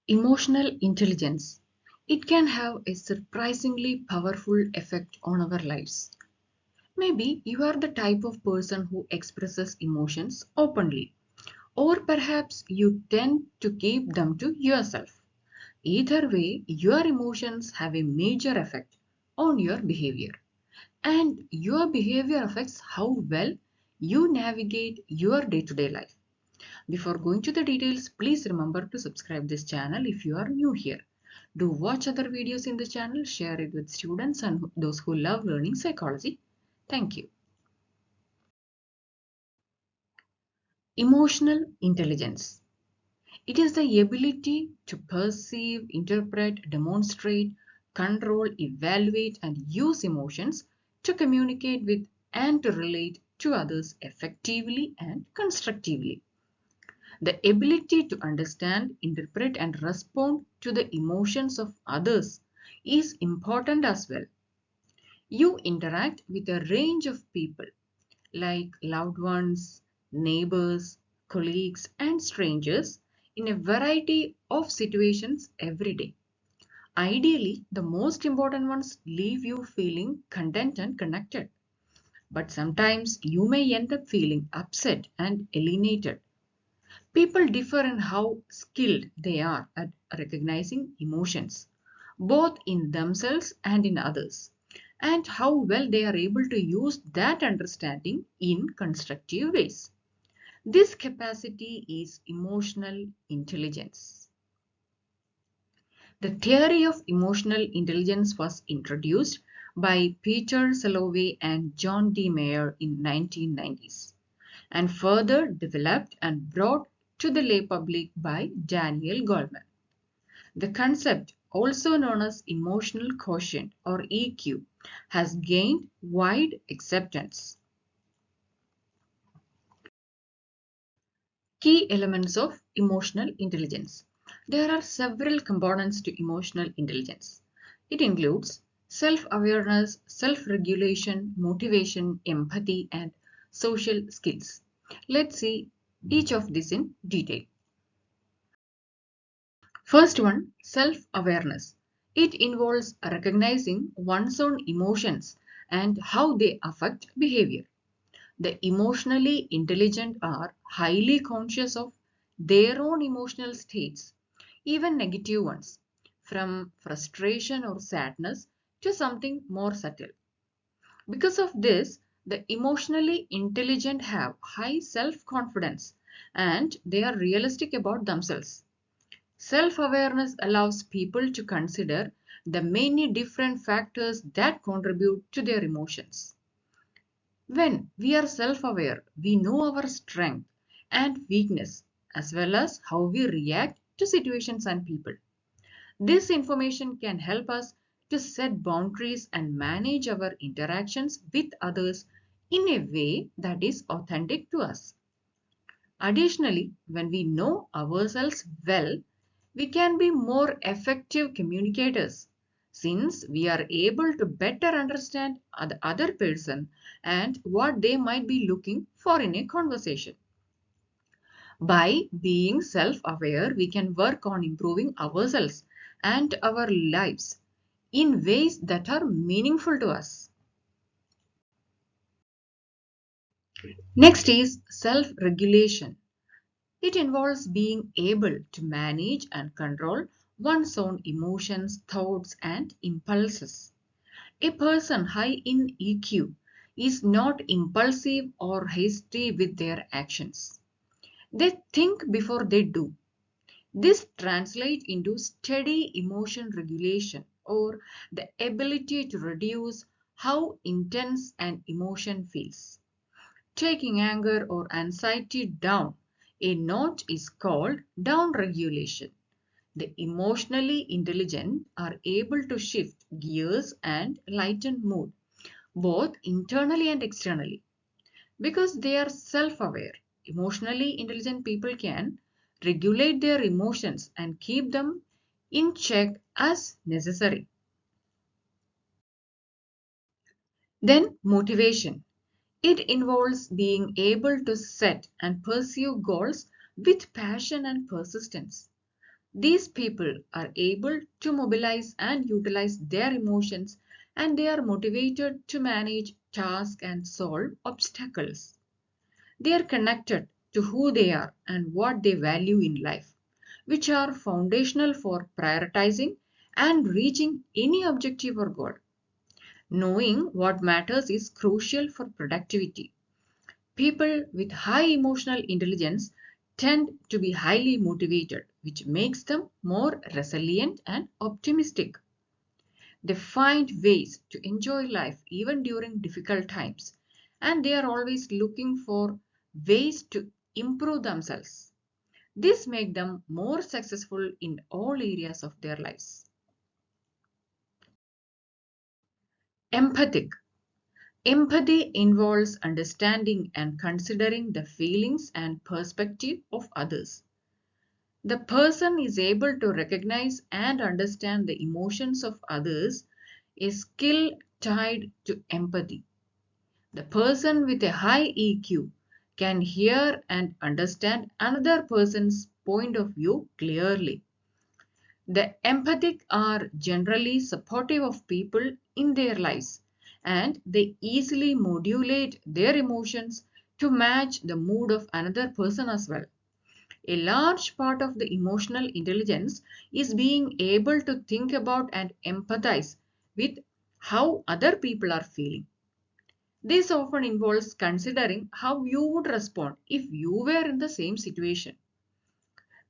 Emotional intelligence. It can have a surprisingly powerful effect on our lives. Maybe you are the type of person who expresses emotions openly, or perhaps you tend to keep them to yourself. Either way, your emotions have a major effect on your behavior, and your behavior affects how well you navigate your day-to-day life. Before going to the details, please remember to subscribe this channel if you are new here. Do watch other videos in the channel, share it with students and those who love learning psychology. Thank you. Emotional intelligence. It is the ability to perceive, interpret, demonstrate, control, evaluate, and use emotions to communicate with and to relate to others effectively and constructively. The ability to understand, interpret, and respond to the emotions of others is important as well. You interact with a range of people like loved ones, neighbors, colleagues, and strangers in a variety of situations every day. Ideally, the most important ones leave you feeling content and connected. But sometimes you may end up feeling upset and alienated. People differ in how skilled they are at recognizing emotions, both in themselves and in others, and how well they are able to use that understanding in constructive ways. This capacity is emotional intelligence. The theory of emotional intelligence was introduced by Peter Salovey and John D. Mayer in 1990s and further developed and brought to the lay public by Daniel Goleman. The concept, also known as emotional quotient or EQ, has gained wide acceptance. Key elements of emotional intelligence. There are several components to emotional intelligence. It includes self-awareness, self-regulation, motivation, empathy, and social skills. Let's see each of these in detail. First one, self-awareness. It involves recognizing one's own emotions and how they affect behavior. The emotionally intelligent are highly conscious of their own emotional states, even negative ones, from frustration or sadness to something more subtle. Because of this, the emotionally intelligent have high self-confidence and they are realistic about themselves. Self-awareness allows people to consider the many different factors that contribute to their emotions. When we are self-aware, we know our strength and weakness as well as how we react to situations and people. This information can help us to set boundaries and manage our interactions with others in a way that is authentic to us. Additionally, when we know ourselves well, we can be more effective communicators since we are able to better understand the other person and what they might be looking for in a conversation. By being self-aware, we can work on improving ourselves and our lives in ways that are meaningful to us. Next is self-regulation. It involves being able to manage and control one's own emotions, thoughts, and impulses. A person high in EQ is not impulsive or hasty with their actions. They think before they do. This translates into steady emotion regulation or the ability to reduce how intense an emotion feels. Taking anger or anxiety down a notch is called downregulation. The emotionally intelligent are able to shift gears and lighten mood, both internally and externally. Because they are self-aware, emotionally intelligent people can regulate their emotions and keep them in check as necessary. Then motivation. It involves being able to set and pursue goals with passion and persistence. These people are able to mobilize and utilize their emotions, and they are motivated to manage tasks and solve obstacles. They are connected to who they are and what they value in life, which are foundational for prioritizing and reaching any objective or goal. Knowing what matters is crucial for productivity. People with high emotional intelligence tend to be highly motivated, which makes them more resilient and optimistic. They find ways to enjoy life even during difficult times, and they are always looking for ways to improve themselves. This makes them more successful in all areas of their lives. Empathic. Empathy involves understanding and considering the feelings and perspective of others. The person is able to recognize and understand the emotions of others, a skill tied to empathy. The person with a high EQ can hear and understand another person's point of view clearly. The empathic are generally supportive of people in their lives, and they easily modulate their emotions to match the mood of another person as well. A large part of the emotional intelligence is being able to think about and empathize with how other people are feeling. This often involves considering how you would respond if you were in the same situation.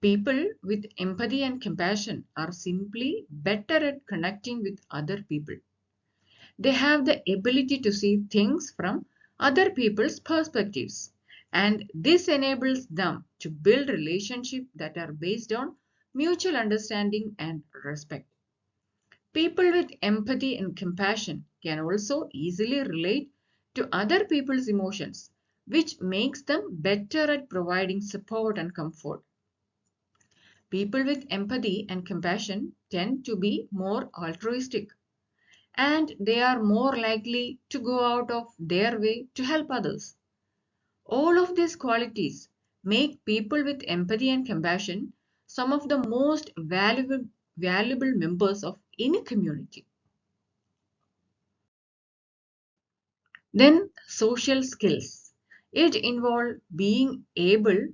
People with empathy and compassion are simply better at connecting with other people. They have the ability to see things from other people's perspectives, and this enables them to build relationships that are based on mutual understanding and respect. People with empathy and compassion can also easily relate to other people's emotions, which makes them better at providing support and comfort. People with empathy and compassion tend to be more altruistic, and they are more likely to go out of their way to help others. All of these qualities make people with empathy and compassion some of the most valuable members of any community. Then social skills. It involves being able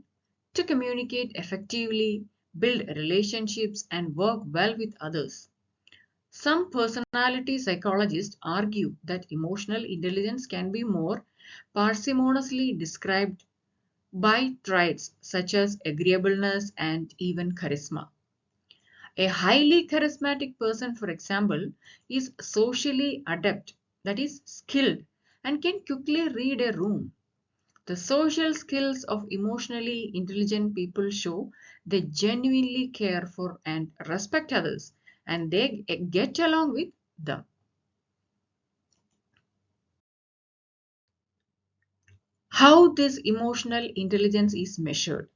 to communicate effectively, build relationships, and work well with others. Some personality psychologists argue that emotional intelligence can be more parsimoniously described by traits such as agreeableness and even charisma. A highly charismatic person, for example, is socially adept, that is, skilled, and can quickly read a room. The social skills of emotionally intelligent people show they genuinely care for and respect others, and they get along with them. How this emotional intelligence is measured.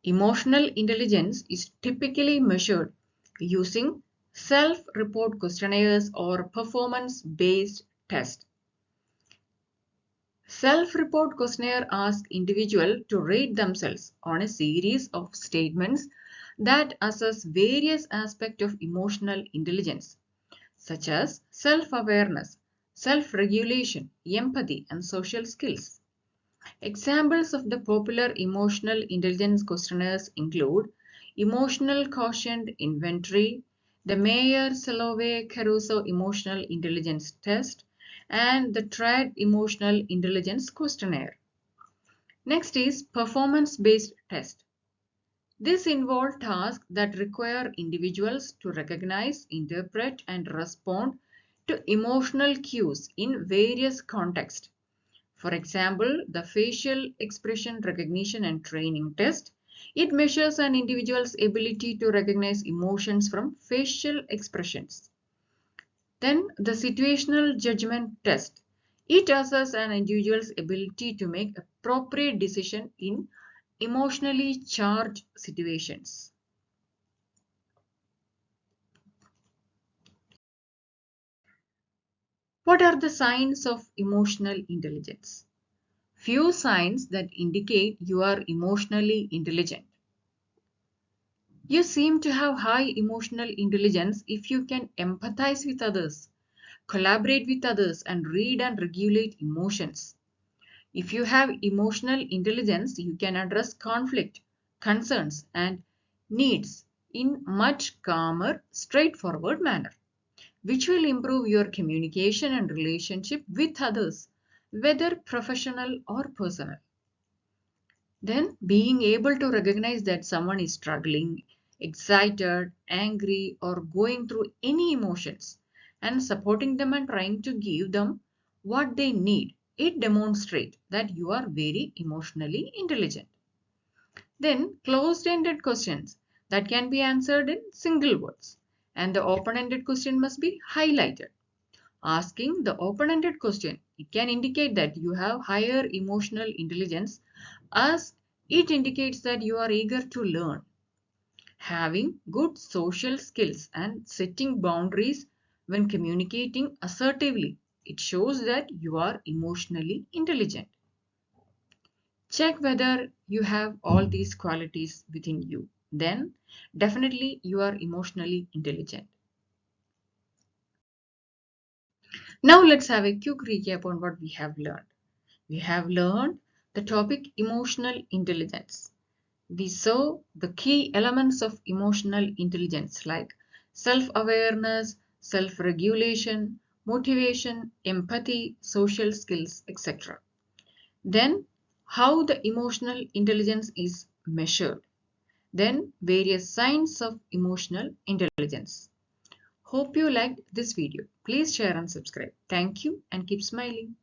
Emotional intelligence is typically measured using self-report questionnaires or performance-based tests. Self-report questionnaire asks individuals to rate themselves on a series of statements that assess various aspects of emotional intelligence, such as self-awareness, self-regulation, empathy, and social skills. Examples of the popular emotional intelligence questionnaires include Emotional Quotient Inventory, the Mayer-Salovey-Caruso Emotional Intelligence Test, and the TRIAD Emotional Intelligence Questionnaire. Next is performance-based test. This involves tasks that require individuals to recognize, interpret, and respond to emotional cues in various contexts. For example, the facial expression recognition and training test. It measures an individual's ability to recognize emotions from facial expressions. Then the situational judgment test. It assesses an individual's ability to make appropriate decisions in emotionally charged situations. What are the signs of emotional intelligence? Few signs that indicate you are emotionally intelligent. You seem to have high emotional intelligence if you can empathize with others, collaborate with others, and read and regulate emotions. If you have emotional intelligence, you can address conflict, concerns, and needs in much calmer, straightforward manner, which will improve your communication and relationship with others, whether professional or personal. Then, being able to recognize that someone is struggling, excited, angry, or going through any emotions and supporting them and trying to give them what they need, it demonstrates that you are very emotionally intelligent. Then, closed ended questions that can be answered in single words, and the open ended question must be highlighted. Asking the open-ended question, it can indicate that you have higher emotional intelligence as it indicates that you are eager to learn. Having good social skills and setting boundaries when communicating assertively, it shows that you are emotionally intelligent. Check whether you have all these qualities within you. Then definitely you are emotionally intelligent. Now let's have a quick recap on what we have learned. We have learned the topic emotional intelligence. We saw the key elements of emotional intelligence like self-awareness, self-regulation, motivation, empathy, social skills, etc. Then how the emotional intelligence is measured. Then various signs of emotional intelligence. Hope you liked this video. Please share and subscribe. Thank you and keep smiling.